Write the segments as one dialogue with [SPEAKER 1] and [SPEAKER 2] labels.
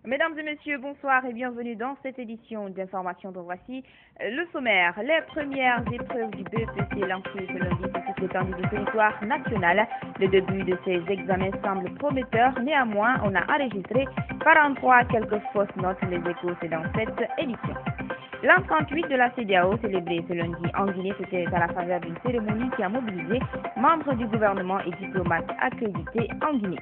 [SPEAKER 1] Mesdames et messieurs, bonsoir et bienvenue dans cette édition d'information. Donc voici le sommaire. Les premières épreuves du BEPC lancées ce lundi sur toute l'étendue du territoire national. Le début de ces examens semble prometteur. Néanmoins, on a enregistré 43 quelques fausses notes. Les échos, c'est dans cette édition. L'an 38 de la CEDEAO, célébré ce lundi en Guinée, c'était à la faveur d'une cérémonie qui a mobilisé membres du gouvernement et diplomates accrédités en Guinée.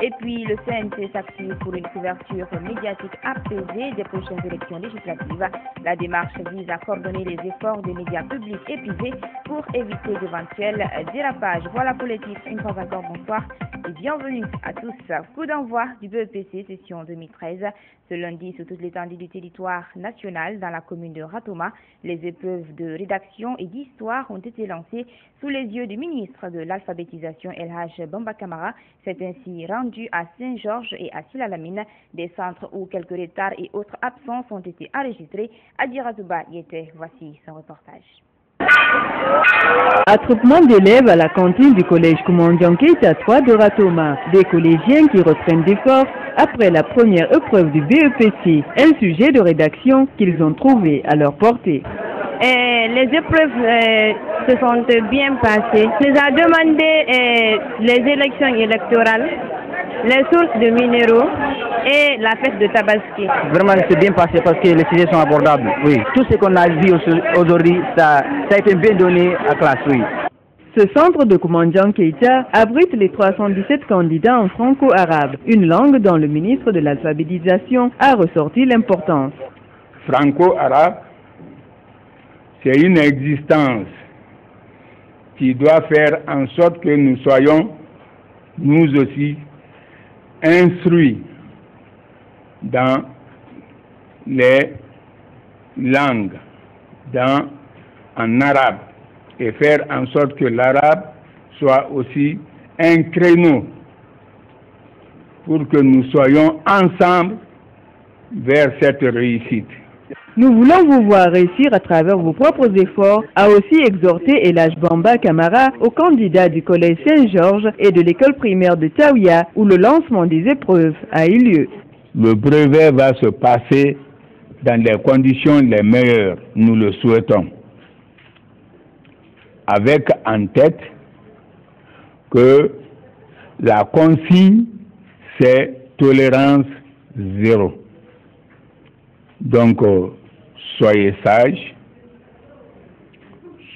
[SPEAKER 1] Et puis, le CNC s'active pour une couverture médiatique apaisée des prochaines élections législatives. La démarche vise à coordonner les efforts des médias publics et privés pour éviter d'éventuels dérapages. Voilà pour les titres. Une fois encore, bonsoir et bienvenue à tous. Coup d'envoi du BEPC session 2013. Ce lundi, sur toute l'étendue du territoire national, dans la commune de Ratoma, les épreuves de rédaction et d'histoire ont été lancées sous les yeux du ministre de l'alphabétisation El-Haj Bamba Kamara. C'est ainsi rendu à Saint-Georges et à Silalamine, des centres où quelques retards et autres absences ont été enregistrés. Adiratouba y était. Voici son reportage.
[SPEAKER 2] Attroupement d'élèves à la cantine du collège Koumandian Keita 3 de Ratoma. Des collégiens qui reprennent des forces après la première épreuve du BEPC, un sujet de rédaction qu'ils ont trouvé à leur portée.
[SPEAKER 3] Les épreuves se sont bien passées. Nous avons demandé les élections électorales, les sources de minéraux et la fête de Tabaski.
[SPEAKER 4] Vraiment, c'est bien passé parce que les sujets sont abordables. Oui, tout ce qu'on a vu aujourd'hui, ça a été bien donné à classe, oui.
[SPEAKER 2] Ce centre de Koumandian Keita abrite les 317 candidats en franco-arabe, une langue dont le ministre de l'alphabétisation a ressorti l'importance.
[SPEAKER 5] Franco-arabe, c'est une existence qui doit faire en sorte que nous soyons, nous aussi, instruits dans les langues, en arabe, et faire en sorte que l'arabe soit aussi un créneau pour que nous soyons ensemble vers cette réussite.
[SPEAKER 2] Nous voulons vous voir réussir à travers vos propres efforts, a aussi exhorté El-Haj Bamba Kamara aux candidats du collège Saint-Georges et de l'école primaire de Taouya où le lancement des épreuves a eu lieu.
[SPEAKER 5] Le brevet va se passer dans les conditions les meilleures, nous le souhaitons, avec en tête que la consigne, c'est tolérance zéro. Donc, soyez sages,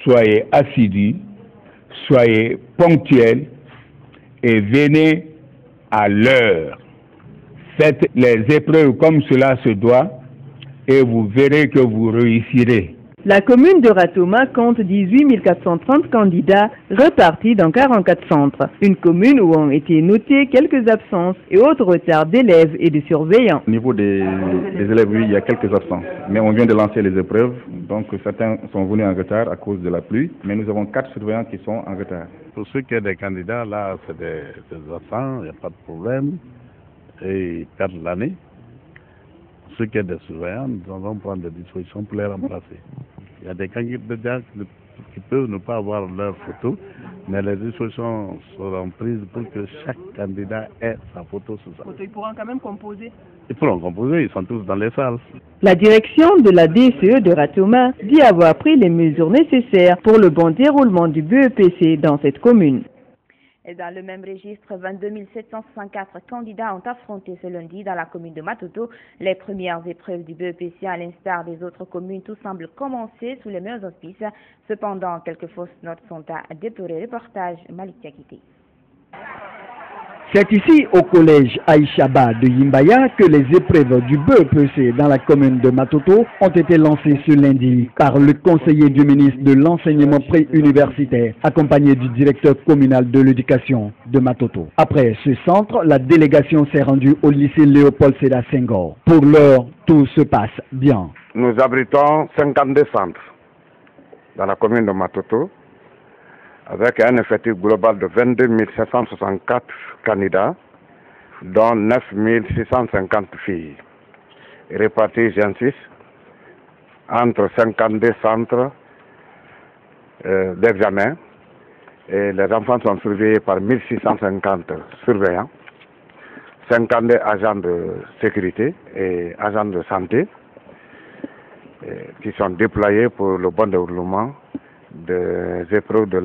[SPEAKER 5] soyez assidus, soyez ponctuels et venez à l'heure. Faites les épreuves comme cela se doit et vous verrez que vous réussirez.
[SPEAKER 2] La commune de Ratoma compte 18 430 candidats répartis dans 44 centres. Une commune où ont été notés quelques absences et autres retards d'élèves et de surveillants.
[SPEAKER 6] Au niveau des élèves, oui, il y a quelques absences. Mais on vient de lancer les épreuves, donc certains sont venus en retard à cause de la pluie. Mais nous avons 4 surveillants qui sont en retard.
[SPEAKER 7] Pour ceux qui sont des candidats, là, c'est des absents, il n'y a pas de problème. Et ils perdent l'année. Pour ceux qui sont des surveillants, nous allons prendre des dispositions pour les remplacer. Il y a des candidats qui peuvent ne pas avoir leur photo, mais les dispositions seront prises pour que chaque candidat ait sa photo sur sa.
[SPEAKER 2] Ils pourront quand même composer.
[SPEAKER 7] Ils pourront composer, ils sont tous dans les salles.
[SPEAKER 2] La direction de la DCE de Ratoma dit avoir pris les mesures nécessaires pour le bon déroulement du BEPC dans cette commune.
[SPEAKER 1] Et dans le même registre, 22 764 candidats ont affronté ce lundi dans la commune de Matoto les premières épreuves du BEPC. À l'instar des autres communes, tout semble commencer sous les meilleurs auspices. Cependant, quelques fausses notes sont à déplorer. Reportage Malik Yakité.
[SPEAKER 8] C'est ici, au collège Aïchaba de Yimbaya, que les épreuves du BEPC dans la commune de Matoto ont été lancées ce lundi par le conseiller du ministre de l'enseignement pré-universitaire, accompagné du directeur communal de l'éducation de Matoto. Après ce centre, la délégation s'est rendue au lycée Léopold Sédar Senghor. Pour l'heure, tout se passe bien.
[SPEAKER 9] Nous abritons 52 centres dans la commune de Matoto, avec un effectif global de 22 764 candidats, dont 9 650 filles, répartis, j'insiste, entre 52 centres d'examen. Et les enfants sont surveillés par 1650 surveillants, 52 agents de sécurité et agents de santé qui sont déployés pour le bon déroulement des épreuves de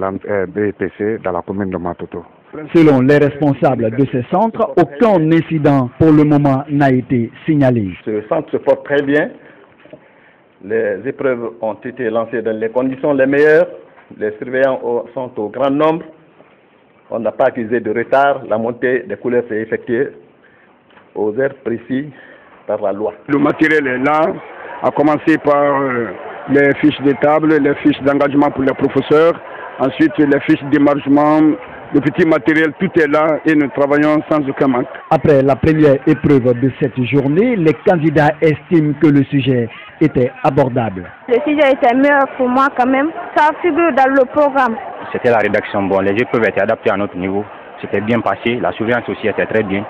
[SPEAKER 9] BEPC dans la commune de Matoto.
[SPEAKER 8] Selon les responsables de ces centres, aucun incident pour le moment n'a été signalé.
[SPEAKER 6] Ce centre se porte très bien. Les épreuves ont été lancées dans les conditions les meilleures. Les surveillants sont au grand nombre. On n'a pas accusé de retard. La montée des couleurs s'est effectuée aux heures précises par la loi.
[SPEAKER 10] Le matériel est là, à commencer par les fiches de table, les fiches d'engagement pour les professeurs, ensuite les fiches d'émargement, le petit matériel, tout est là et nous travaillons sans aucun manque.
[SPEAKER 8] Après la première épreuve de cette journée, les candidats estiment que le sujet était abordable.
[SPEAKER 3] Le sujet était meilleur pour moi quand même. Ça figure dans le programme.
[SPEAKER 4] C'était la rédaction. Bon, les épreuves étaient adaptées à notre niveau. C'était bien passé. La surveillance aussi était très bien.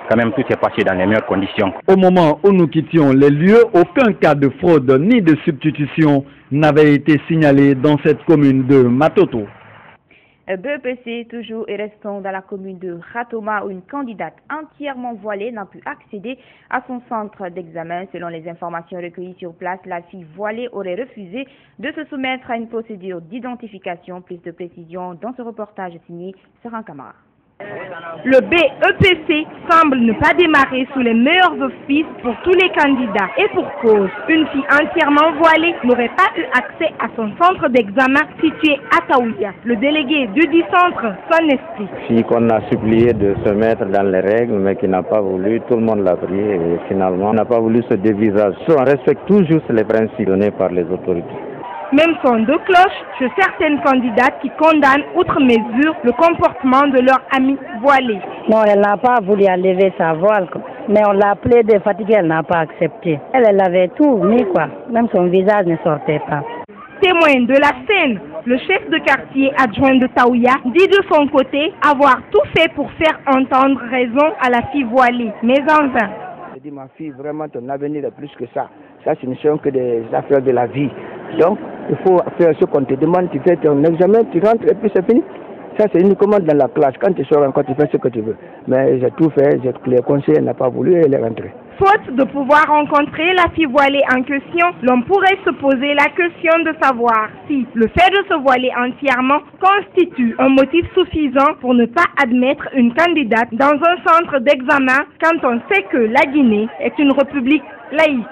[SPEAKER 4] Quand même, tout est passé dans les meilleures conditions.
[SPEAKER 8] Au moment où nous quittions les lieux, aucun cas de fraude ni de substitution n'avait été signalé dans cette commune de Matoto.
[SPEAKER 1] BEPC, toujours et restons dans la commune de Ratoma où une candidate entièrement voilée n'a pu accéder à son centre d'examen. Selon les informations recueillies sur place, la fille voilée aurait refusé de se soumettre à une procédure d'identification. Plus de précisions dans ce reportage signé Seran Kamara.
[SPEAKER 11] Le BEPC semble ne pas démarrer sous les meilleurs auspices pour tous les candidats. Et pour cause, une fille entièrement voilée n'aurait pas eu accès à son centre d'examen situé à Taouya. Le délégué du dit centre s'en explique.
[SPEAKER 12] Fille qu'on a supplié de se mettre dans les règles, mais qui n'a pas voulu, tout le monde l'a prié et finalement n'a pas voulu ce dévisage. On respecte toujours les principes donnés par les autorités.
[SPEAKER 11] Même son de cloche chez certaines candidates qui condamnent outre mesure le comportement de leur amie voilée.
[SPEAKER 13] Non, elle n'a pas voulu enlever sa voile, mais on l'a appelée de fatiguée, elle n'a pas accepté. Elle avait tout mis, quoi. Même son visage ne sortait pas.
[SPEAKER 11] Témoin de la scène, le chef de quartier adjoint de Taouya dit de son côté avoir tout fait pour faire entendre raison à la fille voilée, mais en vain.
[SPEAKER 14] Je dis, ma fille, vraiment ton avenir est plus que ça. Ça, ce ne sont que des affaires de la vie. Donc, il faut faire ce qu'on te demande, tu fais ton examen, tu rentres et puis c'est fini. Ça, c'est uniquement dans la classe. Quand tu sors encore, tu fais ce que tu veux. Mais j'ai tout fait, le conseiller n'a pas voulu et elle est rentrée.
[SPEAKER 11] Faute de pouvoir rencontrer la fille voilée en question, l'on pourrait se poser la question de savoir si le fait de se voiler entièrement constitue un motif suffisant pour ne pas admettre une candidate dans un centre d'examen quand on sait que la Guinée est une république laïque.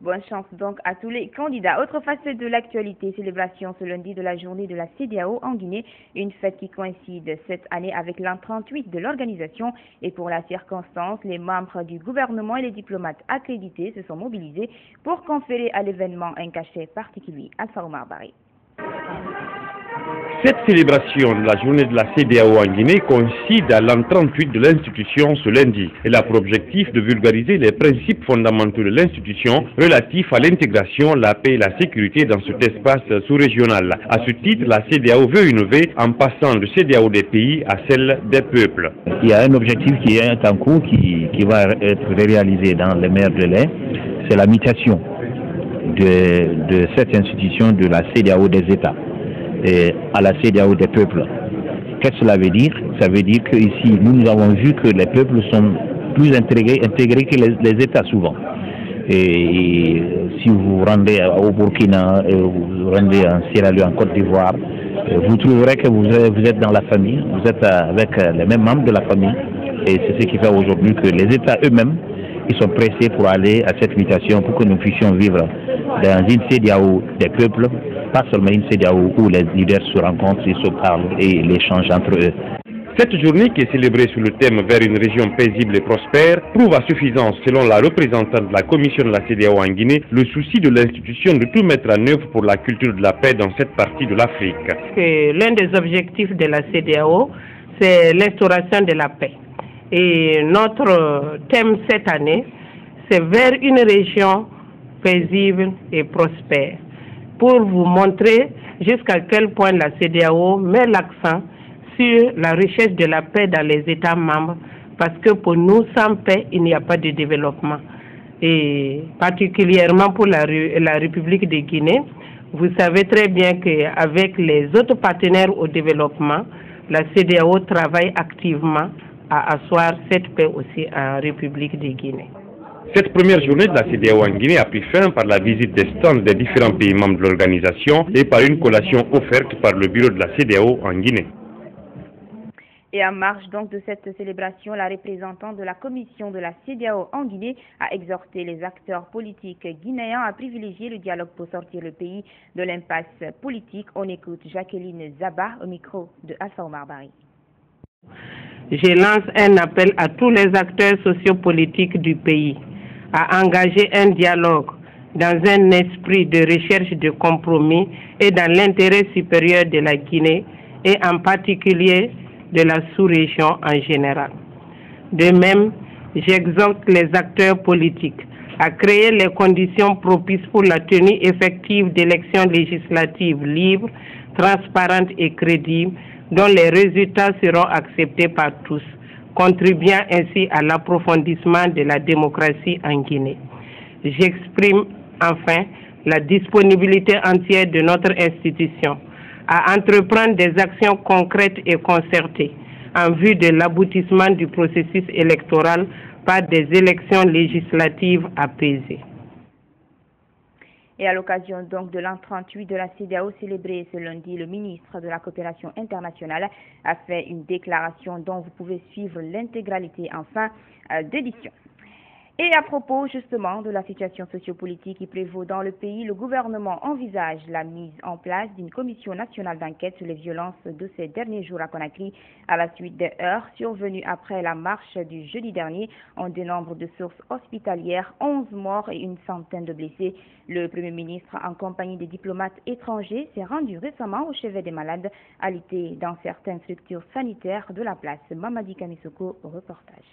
[SPEAKER 1] Bonne chance donc à tous les candidats. Autre facette de l'actualité, célébration ce lundi de la journée de la CEDEAO en Guinée, une fête qui coïncide cette année avec l'an 38 de l'organisation. Et pour la circonstance, les membres du gouvernement et les diplomates accrédités se sont mobilisés pour conférer à l'événement un cachet particulier. Alpha Omar Barry.
[SPEAKER 15] Cette célébration de la journée de la CEDEAO en Guinée coïncide à l'an 38 de l'institution ce lundi. Elle a pour objectif de vulgariser les principes fondamentaux de l'institution relatifs à l'intégration, la paix et la sécurité dans cet espace sous-régional. À ce titre, la CEDEAO veut innover en passant de CEDEAO des pays à celle des peuples.
[SPEAKER 16] Il y a un objectif qui est en cours, qui va être réalisé dans les meilleurs délais, c'est la mutation de cette institution de la CEDEAO des États et à la CEDEAO des peuples. Qu'est-ce que cela veut dire? Ça veut dire qu'ici, nous avons vu que les peuples sont plus intégrés que les États souvent. Et si vous vous rendez au Burkina, vous vous rendez en Sierra Leone, en Côte d'Ivoire, vous trouverez que vous êtes dans la famille, vous êtes avec les mêmes membres de la famille. Et c'est ce qui fait aujourd'hui que les États eux-mêmes, ils sont pressés pour aller à cette mutation pour que nous puissions vivre dans une CEDEAO des peuples, pas seulement une CEDEAO où les leaders se rencontrent, ils se parlent et l'échangent entre eux.
[SPEAKER 15] Cette journée qui est célébrée sous le thème vers une région paisible et prospère prouve à suffisance, selon la représentante de la commission de la CEDEAO en Guinée, le souci de l'institution de tout mettre en œuvre pour la culture de la paix dans cette partie de l'Afrique.
[SPEAKER 17] L'un des objectifs de la CEDEAO, c'est l'instauration de la paix. Et notre thème cette année, c'est vers une région paisible et prospère, pour vous montrer jusqu'à quel point la CEDEAO met l'accent sur la richesse de la paix dans les États membres, parce que pour nous, sans paix, il n'y a pas de développement. Et particulièrement pour la République de Guinée, Vous savez très bien qu'avec les autres partenaires au développement, la CEDEAO travaille activement à asseoir cette paix aussi en République de Guinée.
[SPEAKER 15] Cette première journée de la CEDEAO en Guinée a pris fin par la visite des stands des différents pays membres de l'organisation et par une collation offerte par le bureau de la CEDEAO en Guinée.
[SPEAKER 1] Et en marge donc de cette célébration, la représentante de la commission de la CEDEAO en Guinée a exhorté les acteurs politiques guinéens à privilégier le dialogue pour sortir le pays de l'impasse politique. On écoute Jacqueline Zaba au micro de Alpha Omar Bari.
[SPEAKER 17] Je lance un appel à tous les acteurs sociopolitiques du pays à engager un dialogue dans un esprit de recherche de compromis et dans l'intérêt supérieur de la Guinée et en particulier de la sous-région en général. De même, j'exhorte les acteurs politiques à créer les conditions propices pour la tenue effective d'élections législatives libres, transparentes et crédibles, dont les résultats seront acceptés par tous, contribuant ainsi à l'approfondissement de la démocratie en Guinée. J'exprime enfin la disponibilité entière de notre institution à entreprendre des actions concrètes et concertées en vue de l'aboutissement du processus électoral par des élections législatives apaisées.
[SPEAKER 1] Et à l'occasion donc de l'an 38 de la CEDEAO célébré ce lundi, le ministre de la Coopération internationale a fait une déclaration dont vous pouvez suivre l'intégralité en fin d'édition. Et à propos justement de la situation sociopolitique qui prévaut dans le pays, le gouvernement envisage la mise en place d'une commission nationale d'enquête sur les violences de ces derniers jours à Conakry à la suite des heurts survenus après la marche du jeudi dernier. On dénombre de sources hospitalières 11 morts et une centaine de blessés. Le Premier ministre, en compagnie des diplomates étrangers, s'est rendu récemment au chevet des malades, alité dans certaines structures sanitaires de la place. Mamadi Kamisoko, reportage.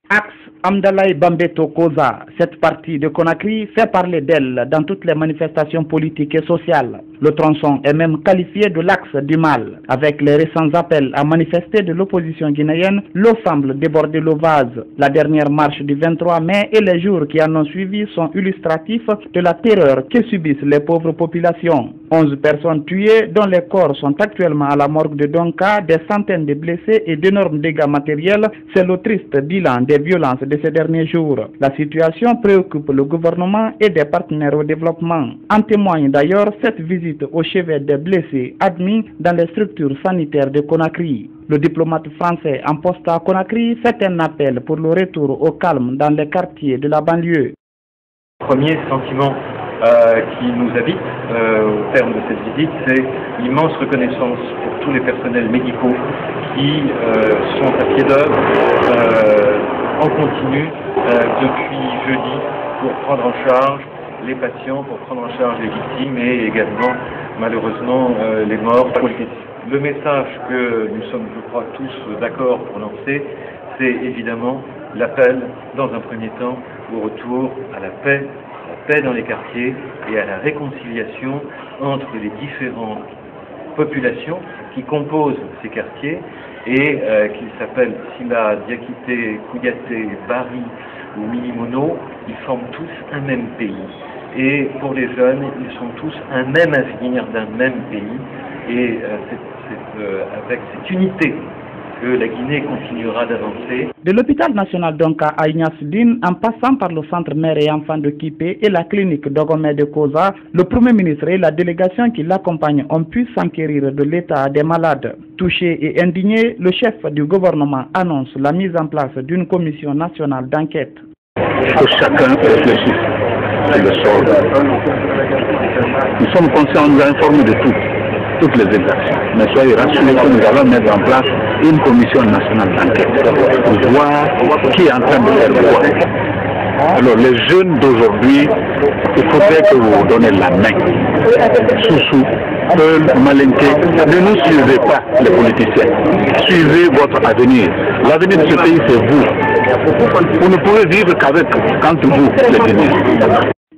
[SPEAKER 18] Axe Amdalaï Bambeto Koza, cette partie de Conakry fait parler d'elle dans toutes les manifestations politiques et sociales. Le tronçon est même qualifié de l'axe du mal. Avec les récents appels à manifester de l'opposition guinéenne, l'eau semble déborder le vase. La dernière marche du 23 mai et les jours qui en ont suivi sont illustratifs de la terreur que subissent les pauvres populations. 11 personnes tuées dont les corps sont actuellement à la morgue de Donka, des centaines de blessés et d'énormes dégâts matériels, c'est le triste bilan des violences de ces derniers jours. La situation préoccupe le gouvernement et des partenaires au développement. En témoigne d'ailleurs cette visite au chevet des blessés admis dans les structures sanitaires de Conakry. Le diplomate français en poste à Conakry fait un appel pour le retour au calme dans les quartiers de la banlieue.
[SPEAKER 19] Premier sentiment qui nous habite au terme de cette visite, c'est l'immense reconnaissance pour tous les personnels médicaux qui sont à pied d'œuvre en continu depuis jeudi pour prendre en charge les patients, pour prendre en charge les victimes et également malheureusement les morts. Le message que nous sommes, je crois, tous d'accord pour lancer, c'est évidemment l'appel dans un premier temps au retour à la paix dans les quartiers et à la réconciliation entre les différentes populations qui composent ces quartiers et qu'ils s'appellent Sila, Diakité, Kouyaté, Bari ou Minimono, ils forment tous un même pays. Et pour les jeunes, ils sont tous un même avenir d'un même pays. Et c'est avec cette unité que la Guinée continuera d'avancer.
[SPEAKER 18] De l'hôpital national d'Onka à Ignace-Dine, en passant par le centre mère et enfants de Kipé et la clinique d'Ogomé de Koza, le Premier ministre et la délégation qui l'accompagne ont pu s'enquérir de l'état des malades. Touché et indigné, le chef du gouvernement annonce la mise en place d'une commission nationale d'enquête.
[SPEAKER 20] Que chacun réfléchisse sur le sort. Nous sommes conscients, nous informés de toutes les exactions. Mais soyez rassurés que nous allons mettre en place une commission nationale d'enquête pour voir qui est en train de faire quoi. Alors les jeunes d'aujourd'hui, il faudrait que vous donnez la main. Soussou, Peul, Malinké, ne nous suivez pas les politiciens. Suivez votre avenir. L'avenir de ce pays, c'est vous. Vous ne pouvez vivre qu'avec quand vous les venez.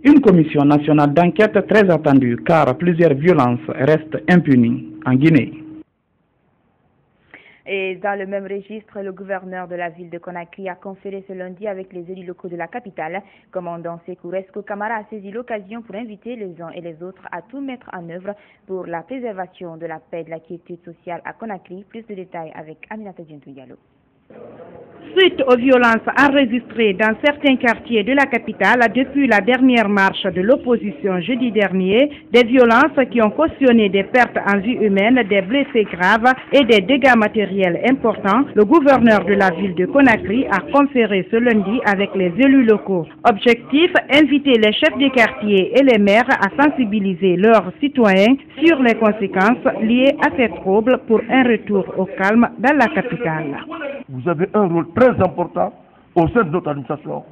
[SPEAKER 18] Une commission nationale d'enquête très attendue car plusieurs violences restent impunies en Guinée.
[SPEAKER 1] Et dans le même registre, le gouverneur de la ville de Conakry a conféré ce lundi avec les élus locaux de la capitale. Commandant Sékou Resco Camara a saisi l'occasion pour inviter les uns et les autres à tout mettre en œuvre pour la préservation de la paix et de la quiétude sociale à Conakry. Plus de détails avec Aminata Djentou Diallo.
[SPEAKER 21] Suite aux violences enregistrées dans certains quartiers de la capitale depuis la dernière marche de l'opposition jeudi dernier, des violences qui ont cautionné des pertes en vie humaine, des blessés graves et des dégâts matériels importants, le gouverneur de la ville de Conakry a conféré ce lundi avec les élus locaux. Objectif, inviter les chefs des quartiers et les maires à sensibiliser leurs citoyens sur les conséquences liées à ces troubles pour un retour au calme dans la capitale.
[SPEAKER 22] Vous avez un rôle très important au sein de notre administration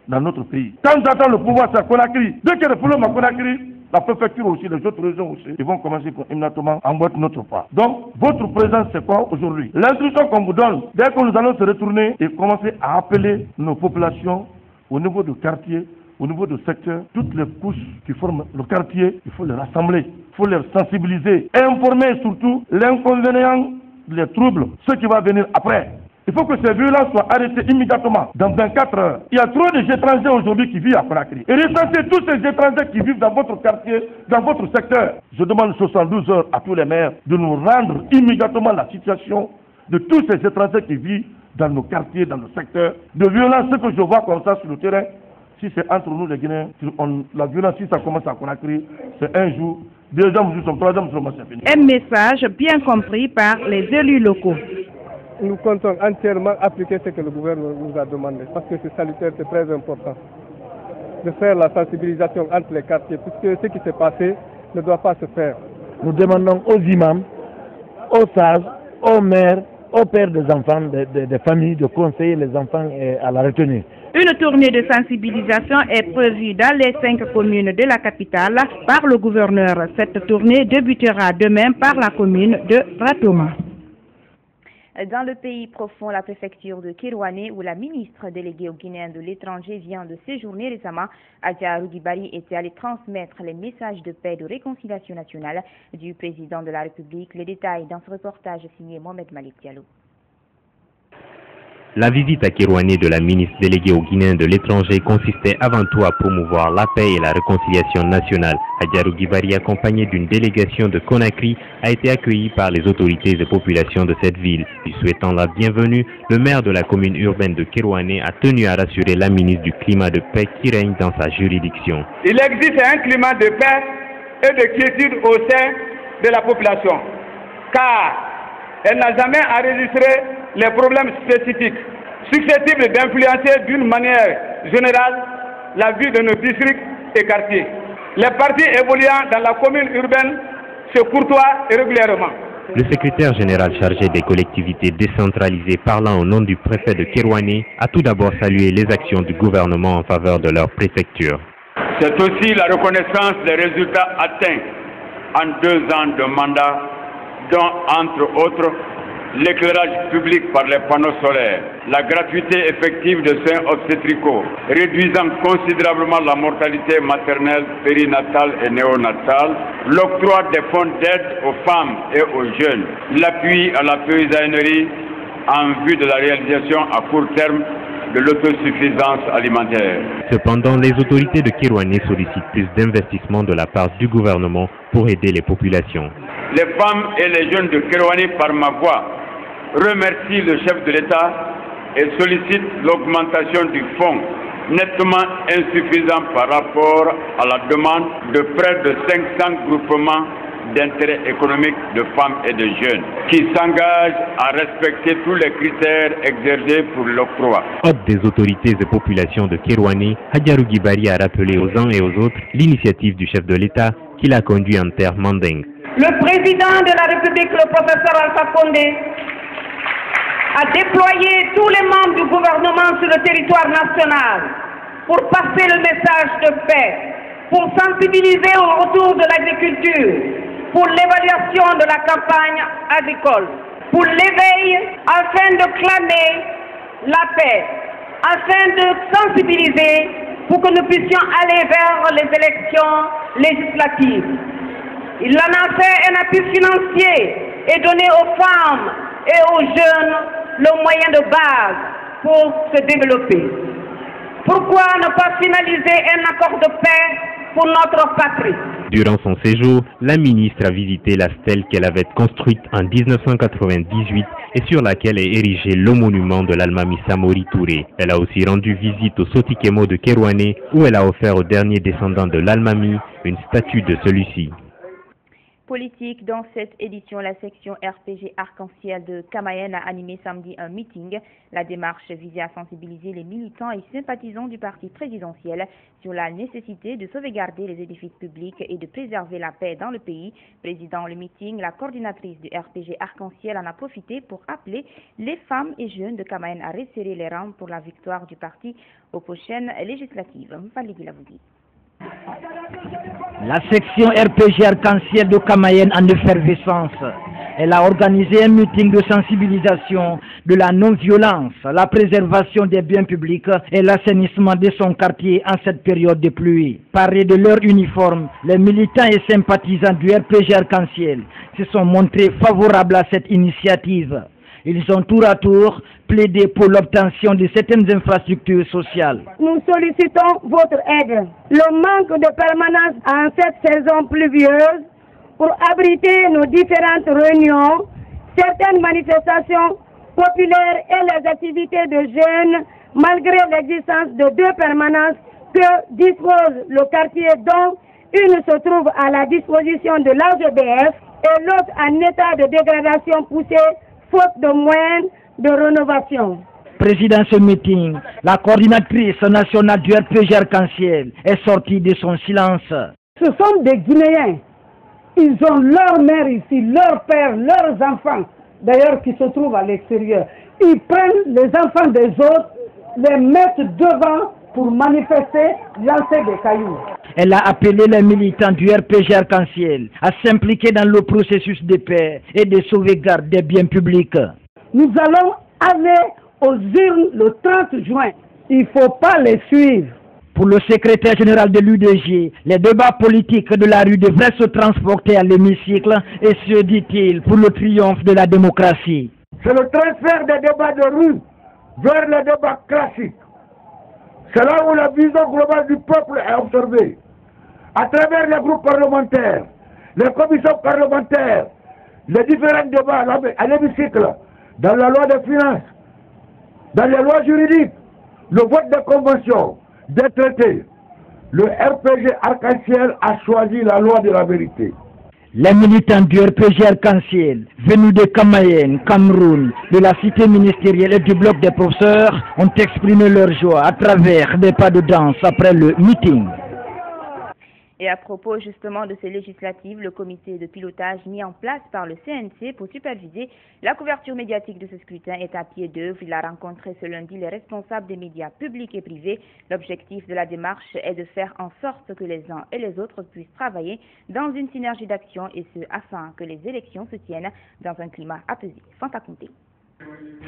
[SPEAKER 22] dans notre pays. Quand j'attends le pouvoir, c'est à Conakry. Dès qu'il y a des problèmes à Conakry, la préfecture aussi, les autres régions aussi, ils vont commencer immédiatement à emboîter notre pas. Donc, votre présence, c'est quoi aujourd'hui? L'instruction qu'on vous donne, dès que nous allons se retourner et commencer à appeler nos populations au niveau du quartier, au niveau du secteur, toutes les couches qui forment le quartier, il faut les rassembler, il faut les sensibiliser, informer surtout l'inconvénient, les troubles, ce qui va venir après. Il faut que ces violences soient arrêtées immédiatement, dans 24 heures. Il y a trop d'étrangers aujourd'hui qui vivent à Conakry. Et recensez tous ces étrangers qui vivent dans votre quartier, dans votre secteur. Je demande 72 heures à tous les maires de nous rendre immédiatement la situation de tous ces étrangers qui vivent dans nos quartiers, dans nos secteurs. De violence, ce que je vois comme ça sur le terrain, si c'est entre nous les Guinéens, la violence, si ça commence à Conakry, c'est un jour, deuxième jour, troisième jour, c'est fini.
[SPEAKER 21] Un message bien compris par les élus locaux.
[SPEAKER 23] Nous comptons entièrement appliquer ce que le gouvernement nous a demandé, parce que c'est salutaire, c'est très important de faire la sensibilisation entre les quartiers, puisque ce qui s'est passé ne doit pas se faire.
[SPEAKER 22] Nous demandons aux imams, aux sages, aux mères, aux pères des enfants, des familles, de conseiller les enfants à la retenue.
[SPEAKER 21] Une tournée de sensibilisation est prévue dans les 5 communes de la capitale par le gouverneur. Cette tournée débutera demain par la commune de Ratoma.
[SPEAKER 1] Dans le pays profond, la préfecture de Kerouané, où la ministre déléguée au Guinéen de l'étranger vient de séjourner récemment, Adja Rougibari était allée transmettre les messages de paix et de réconciliation nationale du président de la République. Les détails dans ce reportage signé Mohamed Malik Diallo.
[SPEAKER 24] La visite à Kerouané de la ministre déléguée aux Guinéens de l'étranger consistait avant tout à promouvoir la paix et la réconciliation nationale. Adja Rougibari, accompagnée d'une délégation de Conakry, a été accueillie par les autorités et populations de cette ville. Lui souhaitant la bienvenue, le maire de la commune urbaine de Kerouané a tenu à rassurer la ministre du climat de paix qui règne dans sa juridiction.
[SPEAKER 25] Il existe un climat de paix et de quiétude au sein de la population, car elle n'a jamais enregistré les problèmes spécifiques susceptibles d'influencer d'une manière générale la vie de nos districts et quartiers. Les partis évoluant dans la commune urbaine se courtoient régulièrement.
[SPEAKER 24] Le secrétaire général chargé des collectivités décentralisées parlant au nom du préfet de Kerouané a tout d'abord salué les actions du gouvernement en faveur de leur préfecture.
[SPEAKER 26] C'est aussi la reconnaissance des résultats atteints en 2 ans de mandat, dont entre autres l'éclairage public par les panneaux solaires, la gratuité effective de soins obstétricaux, réduisant considérablement la mortalité maternelle, périnatale et néonatale, l'octroi des fonds d'aide aux femmes et aux jeunes, l'appui à la paysannerie en vue de la réalisation à court terme de l'autosuffisance alimentaire.
[SPEAKER 24] Cependant, les autorités de Kerouané sollicitent plus d'investissement de la part du gouvernement pour aider les populations.
[SPEAKER 26] Les femmes et les jeunes de Kerouané, par ma voix, remercient le chef de l'État et sollicitent l'augmentation du fonds, nettement insuffisant par rapport à la demande de près de 500 groupements d'intérêt économique de femmes et de jeunes qui s'engagent à respecter tous les critères exercés pour l'octroi.
[SPEAKER 24] Hôte des autorités et populations de Kerouané, Adja Rougibari a rappelé aux uns et aux autres l'initiative du chef de l'État qui l'a conduit en terre mandingue.
[SPEAKER 27] Le président de la République, le professeur Alpha Condé, a déployé tous les membres du gouvernement sur le territoire national pour passer le message de paix, pour sensibiliser au retour de l'agriculture, pour l'évaluation de la campagne agricole, pour l'éveil afin de clamer la paix, afin de sensibiliser pour que nous puissions aller vers les élections législatives. Il en a fait un appui financier et donné aux femmes et aux jeunes le moyen de base pour se développer. Pourquoi ne pas finaliser un accord de paix pour notre patrie?
[SPEAKER 24] Durant son séjour, la ministre a visité la stèle qu'elle avait construite en 1998 et sur laquelle est érigé le monument de l'Almami Samori Touré. Elle a aussi rendu visite au Sotikemo de Kerouané où elle a offert au dernier descendant de l'Almami une statue de celui-ci.
[SPEAKER 1] Politique, dans cette édition, la section RPG Arc-en-Ciel de Camayen a animé samedi un meeting. La démarche visait à sensibiliser les militants et sympathisants du parti présidentiel sur la nécessité de sauvegarder les édifices publics et de préserver la paix dans le pays. Présidant le meeting, la coordinatrice du RPG Arc-en-Ciel en a profité pour appeler les femmes et jeunes de Camayen à resserrer les rangs pour la victoire du parti aux prochaines législatives.
[SPEAKER 2] La section RPG Arc-en-Ciel de Camayen en effervescence. Elle a organisé un meeting de sensibilisation de la non-violence, la préservation des biens publics et l'assainissement de son quartier en cette période de pluie. Parés de leur uniforme, les militants et sympathisants du RPG Arc-en-Ciel se sont montrés favorables à cette initiative. Ils ont tour à tour plaidé pour l'obtention de certaines infrastructures sociales.
[SPEAKER 3] Nous sollicitons votre aide. Le manque de permanence en cette saison pluvieuse pour abriter nos différentes réunions, certaines manifestations populaires et les activités de jeunes, malgré l'existence de 2 permanences que dispose le quartier, dont une se trouve à la disposition de l'AGBF et l'autre en état de dégradation poussée, faute de moyens de rénovation.
[SPEAKER 2] Président ce meeting, la coordinatrice nationale du RPG Arc-en-Ciel est sortie de son silence.
[SPEAKER 3] Ce sont des Guinéens. Ils ont leur mère ici, leur père, leurs enfants, d'ailleurs qui se trouvent à l'extérieur. Ils prennent les enfants des autres, les mettent devant pour manifester, lancer des cailloux.
[SPEAKER 2] Elle a appelé les militants du RPG Arc-en-Ciel à s'impliquer dans le processus de paix et de sauvegarde des biens publics.
[SPEAKER 3] Nous allons aller aux urnes le 30 juin. Il ne faut pas les suivre.
[SPEAKER 2] Pour le secrétaire général de l'UDG, les débats politiques de la rue devraient se transporter à l'hémicycle et ce, dit-il, pour le triomphe de la démocratie.
[SPEAKER 22] C'est le transfert des débats de rue vers les débats classiques. C'est là où la vision globale du peuple est observée. À travers les groupes parlementaires, les commissions parlementaires, les différents débats à l'hémicycle, dans la loi des finances, dans les lois juridiques, le vote des conventions, des traités, le RPG Arc-en-Ciel a choisi la loi de la vérité.
[SPEAKER 2] Les militants du RPG Arc-en-Ciel, venus de Camayen, Cameroun, de la cité ministérielle et du bloc des professeurs, ont exprimé leur joie à travers des pas de danse après le meeting.
[SPEAKER 1] Et à propos justement de ces législatives, le comité de pilotage mis en place par le CNC pour superviser la couverture médiatique de ce scrutin est à pied d'œuvre. Il a rencontré ce lundi les responsables des médias publics et privés. L'objectif de la démarche est de faire en sorte que les uns et les autres puissent travailler dans une synergie d'action et ce afin que les élections se tiennent dans un climat apaisé. Fanta Conté.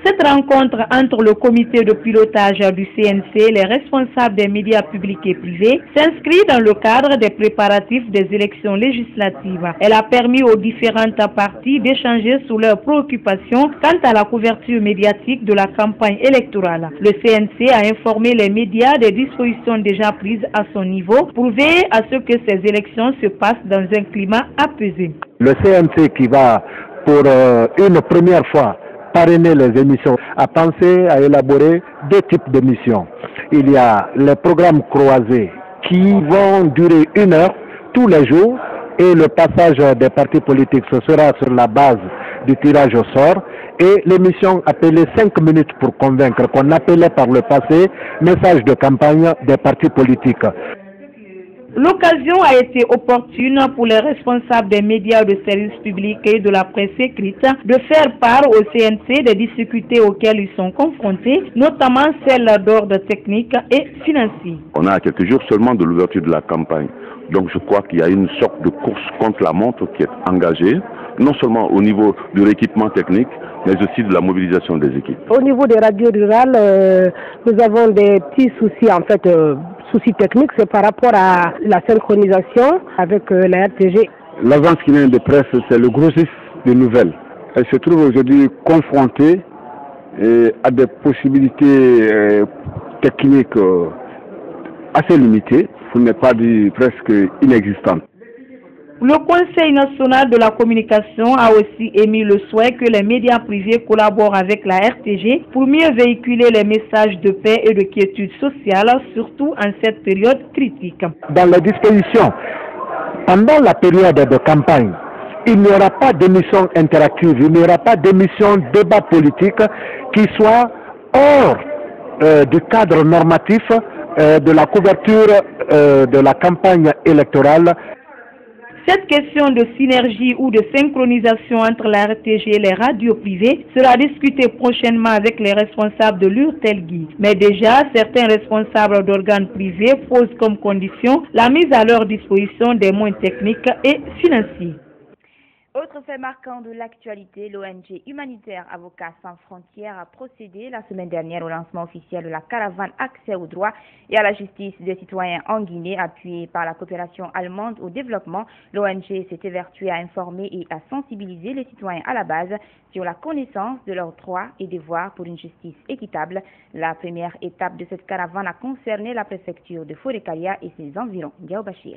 [SPEAKER 21] Cette rencontre entre le comité de pilotage du CNC, les responsables des médias publics et privés, s'inscrit dans le cadre des préparatifs des élections législatives. Elle a permis aux différentes parties d'échanger sur leurs préoccupations quant à la couverture médiatique de la campagne électorale. Le CNC a informé les médias des dispositions déjà prises à son niveau pour veiller à ce que ces élections se passent dans un climat apaisé.
[SPEAKER 5] Le CNC qui va pour une première fois parrainer les émissions, a pensé à élaborer 2 types d'émissions. Il y a les programmes croisés qui vont durer 1 heure tous les jours et le passage des partis politiques, ce sera sur la base du tirage au sort et l'émission appelée 5 minutes pour convaincre, qu'on appelait par le passé message de campagne des partis politiques.
[SPEAKER 21] L'occasion a été opportune pour les responsables des médias de service public et de la presse écrite de faire part au CNC des difficultés auxquelles ils sont confrontés, notamment celles d'ordre technique et financier.
[SPEAKER 6] On a quelques jours seulement de l'ouverture de la campagne. Donc je crois qu'il y a une sorte de course contre la montre qui est engagée, non seulement au niveau de l'équipement technique, mais aussi de la mobilisation des équipes.
[SPEAKER 3] Au niveau des radios rurales, nous avons des petits soucis en fait. Souci technique, c'est par rapport à la synchronisation avec la RTG.
[SPEAKER 5] L'agence guinéenne de presse, c'est le grossiste de nouvelles. Elle se trouve aujourd'hui confrontée à des possibilités techniques assez limitées, pour ne pas dire presque inexistantes.
[SPEAKER 21] Le Conseil national de la communication a aussi émis le souhait que les médias privés collaborent avec la RTG pour mieux véhiculer les messages de paix et de quiétude sociale, surtout en cette période critique.
[SPEAKER 5] Dans les dispositions, pendant la période de campagne, il n'y aura pas d'émission interactive, il n'y aura pas d'émission débat politique qui soit hors du cadre normatif de la couverture de la campagne électorale.
[SPEAKER 21] Cette question de synergie ou de synchronisation entre la RTG et les radios privées sera discutée prochainement avec les responsables de l'URTELGI. Mais déjà, certains responsables d'organes privés posent comme condition la mise à leur disposition des moyens techniques et financiers.
[SPEAKER 1] Autre fait marquant de l'actualité, l'ONG humanitaire Avocats sans frontières a procédé la semaine dernière au lancement officiel de la caravane Accès au droit et à la justice des citoyens en Guinée, appuyée par la coopération allemande au développement. L'ONG s'est évertuée à informer et à sensibiliser les citoyens à la base sur la connaissance de leurs droits et devoirs pour une justice équitable. La première étape de cette caravane a concerné la préfecture de Forêt-Kalia et ses environs. Diao Bachir.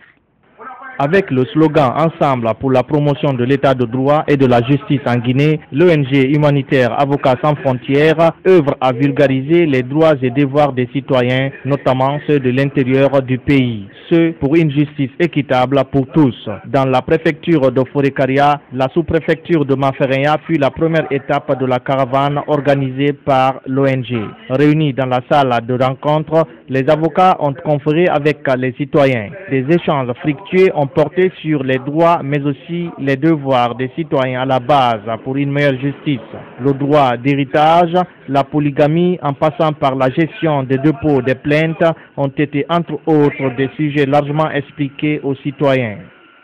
[SPEAKER 4] Avec le slogan « Ensemble pour la promotion de l'état de droit et de la justice en Guinée », l'ONG humanitaire Avocats sans frontières œuvre à vulgariser les droits et devoirs des citoyens, notamment ceux de l'intérieur du pays, ceux pour une justice équitable pour tous. Dans la préfecture de Forêt-Kalia, la sous-préfecture de Mafereya fut la première étape de la caravane organisée par l'ONG. Réunis dans la salle de rencontre, les avocats ont conféré avec les citoyens. Des échanges fructueux ont porté sur les droits mais aussi les devoirs des citoyens à la base pour une meilleure justice. Le droit d'héritage, la polygamie en passant par la gestion des dépôts des plaintes ont été entre autres des sujets largement expliqués aux citoyens.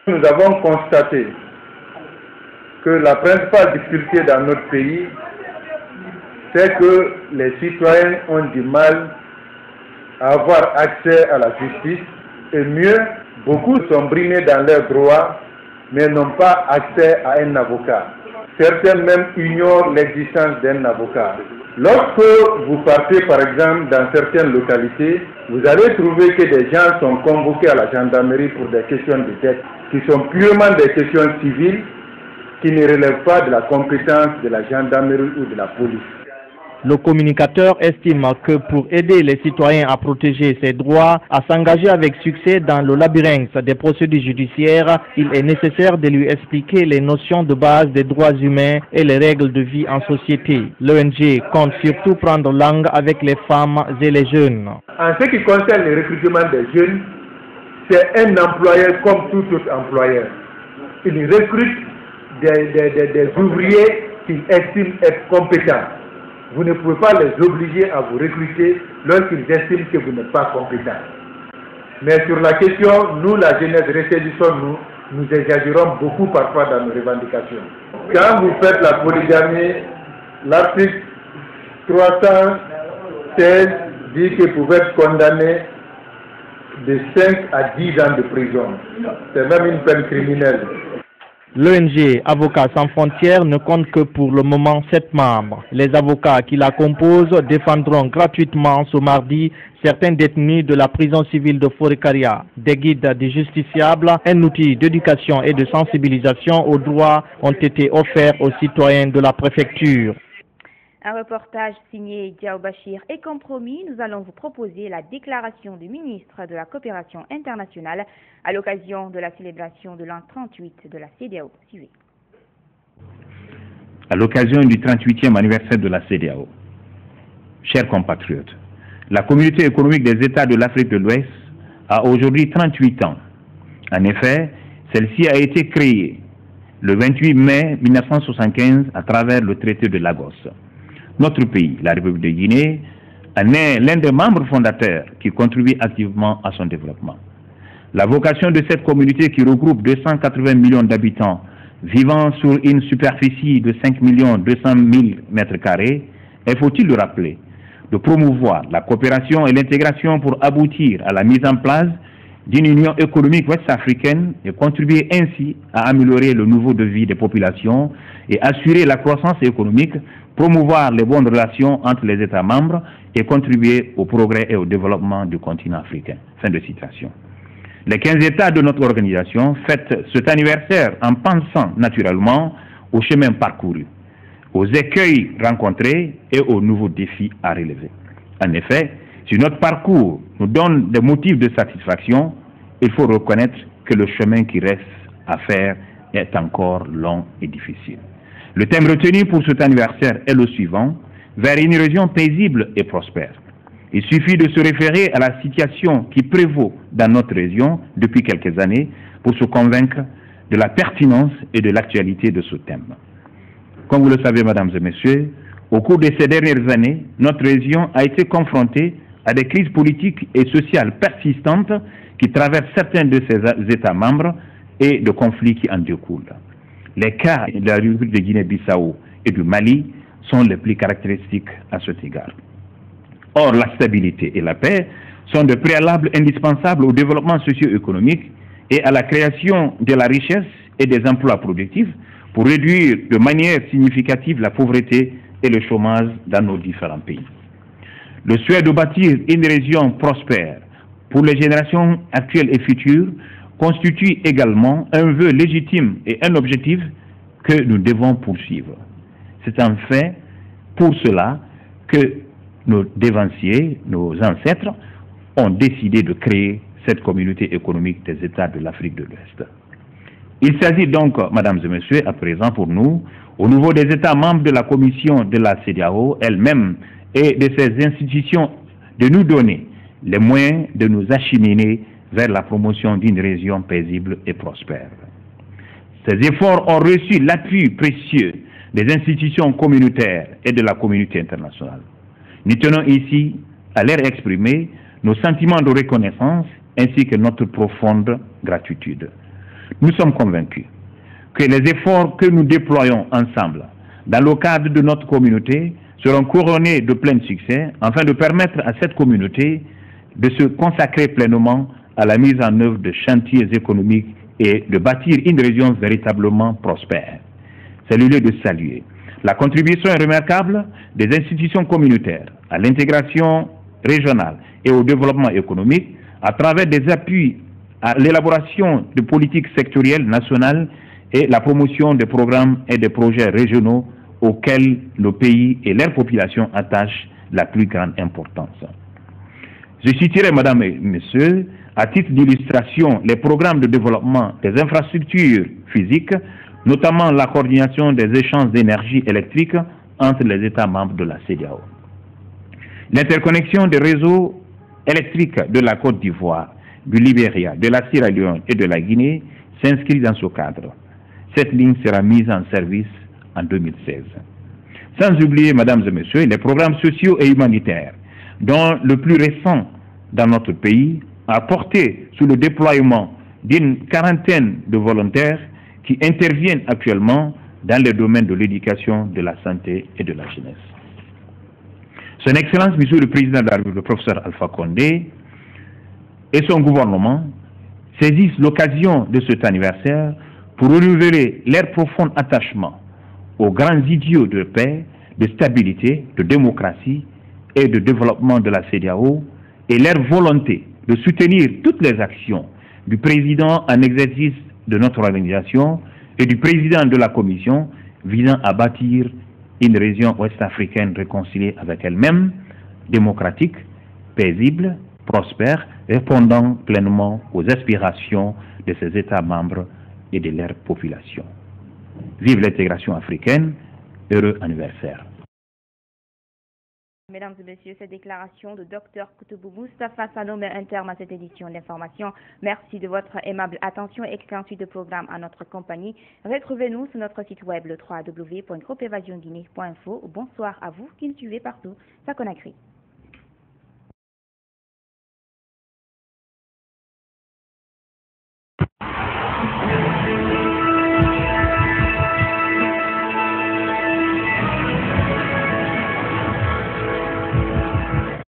[SPEAKER 7] Nous avons constaté que la principale difficulté dans notre pays, c'est que les citoyens ont du mal à avoir accès à la justice et mieux, beaucoup sont brimés dans leurs droits, mais n'ont pas accès à un avocat. Certains même ignorent l'existence d'un avocat. Lorsque vous partez par exemple dans certaines localités, vous allez trouver que des gens sont convoqués à la gendarmerie pour des questions de dette, qui sont purement des questions civiles, qui ne relèvent pas de la compétence de la gendarmerie ou de la police.
[SPEAKER 4] Le communicateur estime que pour aider les citoyens à protéger ses droits, à s'engager avec succès dans le labyrinthe des procédures judiciaires, il est nécessaire de lui expliquer les notions de base des droits humains et les règles de vie en société. L'ONG compte surtout prendre langue avec les femmes et les jeunes.
[SPEAKER 7] En ce qui concerne le recrutement des jeunes, c'est un employeur comme tout autre employeur. Il recrute des ouvriers qu'il estime être compétents. Vous ne pouvez pas les obliger à vous recruter lorsqu'ils estiment que vous n'êtes pas compétent. Mais sur la question, nous, la jeunesse, nous exagérons beaucoup parfois dans nos revendications. Quand vous faites la polygamie, l'article 316 dit que vous pouvez être condamné de 5 à 10 ans de prison. C'est même une peine criminelle.
[SPEAKER 4] L'ONG Avocats sans frontières ne compte que pour le moment 7 membres. Les avocats qui la composent défendront gratuitement ce mardi certains détenus de la prison civile de Forêt-Kalia. Des guides des justiciables, un outil d'éducation et de sensibilisation aux droits ont été offerts aux citoyens de la préfecture.
[SPEAKER 1] Un reportage signé Diao Bachir et compromis, nous allons vous proposer la déclaration du ministre de la Coopération internationale à l'occasion de la célébration de l'an 38 de la CEDEAO. Suivez.
[SPEAKER 16] À l'occasion du 38e anniversaire de la CEDEAO, chers compatriotes, la communauté économique des États de l'Afrique de l'Ouest a aujourd'hui 38 ans. En effet, celle-ci a été créée le 28 mai 1975 à travers le traité de Lagos. Notre pays, la République de Guinée, en est l'un des membres fondateurs qui contribue activement à son développement. La vocation de cette communauté qui regroupe 280 millions d'habitants vivant sur une superficie de 5 200 000 m², est, faut-il le rappeler, de promouvoir la coopération et l'intégration pour aboutir à la mise en place d'une union économique ouest-africaine et contribuer ainsi à améliorer le niveau de vie des populations et assurer la croissance économique, promouvoir les bonnes relations entre les États membres et contribuer au progrès et au développement du continent africain. Fin de citation. Les 15 États de notre organisation fêtent cet anniversaire en pensant naturellement au chemin parcouru, aux écueils rencontrés et aux nouveaux défis à relever. En effet, si notre parcours nous donne des motifs de satisfaction, il faut reconnaître que le chemin qui reste à faire est encore long et difficile. Le thème retenu pour cet anniversaire est le suivant: vers une région paisible et prospère. Il suffit de se référer à la situation qui prévaut dans notre région depuis quelques années pour se convaincre de la pertinence et de l'actualité de ce thème. Comme vous le savez, mesdames et messieurs, au cours de ces dernières années, notre région a été confrontée à des crises politiques et sociales persistantes qui traversent certains de ses États membres et de conflits qui en découlent. Les cas de la République de Guinée-Bissau et du Mali sont les plus caractéristiques à cet égard. Or, la stabilité et la paix sont des préalables indispensables au développement socio-économique et à la création de la richesse et des emplois productifs pour réduire de manière significative la pauvreté et le chômage dans nos différents pays. Le souhait de bâtir une région prospère pour les générations actuelles et futures constitue également un vœu légitime et un objectif que nous devons poursuivre. C'est en fait pour cela que nos dévanciers, nos ancêtres, ont décidé de créer cette communauté économique des États de l'Afrique de l'Ouest. Il s'agit donc, mesdames et messieurs, à présent pour nous, au niveau des États membres de la Commission de la CEDEAO elle-même et de ses institutions, de nous donner les moyens de nous acheminer vers la promotion d'une région paisible et prospère. Ces efforts ont reçu l'appui précieux des institutions communautaires et de la communauté internationale. Nous tenons ici à leur exprimer nos sentiments de reconnaissance ainsi que notre profonde gratitude. Nous sommes convaincus que les efforts que nous déployons ensemble dans le cadre de notre communauté seront couronnés de plein succès afin de permettre à cette communauté de se consacrer pleinement à la mise en œuvre de chantiers économiques et de bâtir une région véritablement prospère. C'est le lieu de saluer la contribution remarquable des institutions communautaires à l'intégration régionale et au développement économique à travers des appuis à l'élaboration de politiques sectorielles nationales et la promotion des programmes et des projets régionaux auxquels nos pays et leurs populations attachent la plus grande importance. Je citerai, mesdames et messieurs, à titre d'illustration, les programmes de développement des infrastructures physiques, notamment la coordination des échanges d'énergie électrique entre les États membres de la CEDEAO. L'interconnexion des réseaux électriques de la Côte d'Ivoire, du Libéria, de la Sierra Leone et de la Guinée s'inscrit dans ce cadre. Cette ligne sera mise en service en 2016. Sans oublier, mesdames et messieurs, les programmes sociaux et humanitaires, dont le plus récent dans notre pays a porté sous le déploiement d'une quarantaine de volontaires qui interviennent actuellement dans les domaines de l'éducation, de la santé et de la jeunesse. Son Excellence, Monsieur le Président de la République, le professeur Alpha Condé, et son gouvernement saisissent l'occasion de cet anniversaire pour renouveler leur profond attachement aux grands idéaux de paix, de stabilité, de démocratie et de développement de la CEDEAO et leur volonté de soutenir toutes les actions du président en exercice de notre organisation et du président de la Commission visant à bâtir une région ouest-africaine réconciliée avec elle-même, démocratique, paisible, prospère, répondant pleinement aux aspirations de ses États membres et de leur population. Vive l'intégration africaine, heureux anniversaire.
[SPEAKER 1] Mesdames et messieurs, cette déclaration de Dr Koutoubou Moustapha Sano met un terme à cette édition d'information. Merci de votre aimable attention et excellente suite de programme à notre compagnie. Retrouvez-nous sur notre site web le www.groupévasionguinée.info. Bonsoir à vous qui nous suivez partout à Conakry.